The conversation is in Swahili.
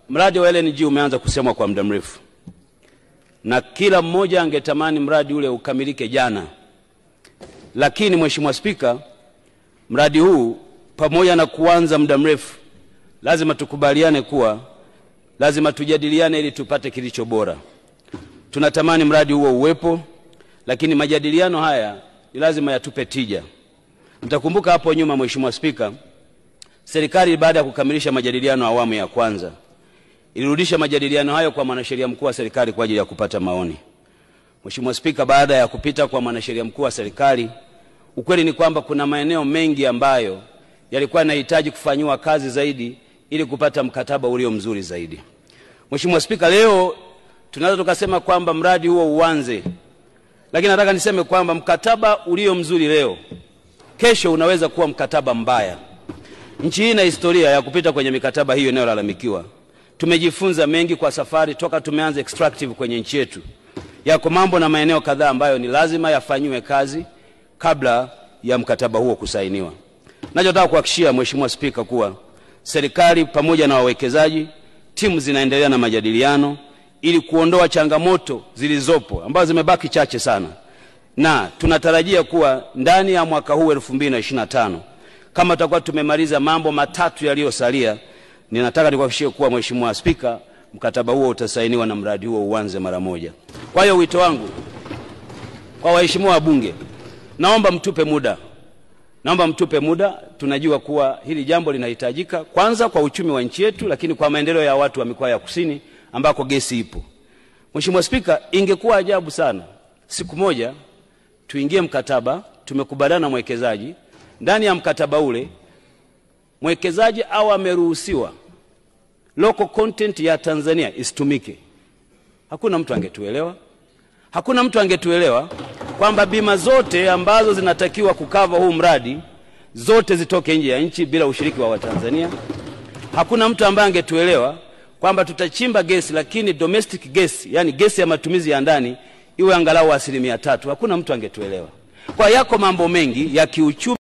Mradi wa LNG umeanza kusemwa kwa muda mrefu, na kila mmoja angetamani mradi ule ukamilike jana. Lakini Mheshimiwa Spika, mradi huu pamoja na kuanza muda mrefu, lazima tukubaliane kuwa lazima tujadiliane ili tupate kilicho bora. Tunatamani mradi huo uwepo, lakini majadiliano haya ni lazima yatupe tija. Mtakumbuka hapo nyuma, Mheshimiwa Spika, serikali baada ya kukamilisha majadiliano awamu ya kwanza ilirudisha majadiliano hayo kwa mwanasheria mkuu wa serikali kwa ajili ya kupata maoni. Mheshimiwa Spika, baada ya kupita kwa mwanasheria mkuu wa serikali, ukweli ni kwamba kuna maeneo mengi ambayo yalikuwa yanahitaji kufanywa kazi zaidi ili kupata mkataba ulio mzuri zaidi. Mheshimiwa Spika, leo tunaweza tukasema kwamba mradi huo uanze, lakini nataka niseme kwamba mkataba ulio mzuri leo, kesho unaweza kuwa mkataba mbaya. Nchi hii ina historia ya kupita kwenye mikataba hiyo inayolalamikiwa. Tumejifunza mengi kwa safari toka tumeanza extractive kwenye nchi yetu. Yako mambo na maeneo kadhaa ambayo ni lazima yafanywe kazi kabla ya mkataba huo kusainiwa. Nachotaka kuhakikishia Mheshimiwa Spika kuwa serikali pamoja na wawekezaji, timu zinaendelea na majadiliano ili kuondoa changamoto zilizopo ambazo zimebaki chache sana. Na tunatarajia kuwa ndani ya mwaka huu 2025 kama tutakuwa tumemaliza mambo matatu yaliyosalia, ninataka nikuhakikishie kuwa Mheshimiwa Spika, mkataba huo utasainiwa na mradi huo uanze mara moja. Kwa hiyo wito wangu kwa waheshimiwa wabunge, naomba mtupe muda. Naomba mtupe muda. Tunajua kuwa hili jambo linahitajika kwanza kwa uchumi wa nchi yetu, lakini kwa maendeleo ya watu wa mikoa ya kusini ambako gesi ipo. Mheshimiwa Spika, ingekuwa ajabu sana siku moja tuingie mkataba, tumekubaliana na mwekezaji, ndani ya mkataba ule mwekezaji au ameruhusiwa local content ya Tanzania isitumike. Hakuna mtu angetuelewa. Hakuna mtu angetuelewa kwamba bima zote ambazo zinatakiwa kukava huu mradi zote zitoke nje ya nchi bila ushiriki wa Watanzania. Hakuna mtu ambaye angetuelewa kwamba tutachimba gesi lakini domestic gas, yani gesi ya matumizi ya ndani, iwe angalau 3%. Hakuna mtu angetuelewa. Kwa yako mambo mengi ya kiuchumi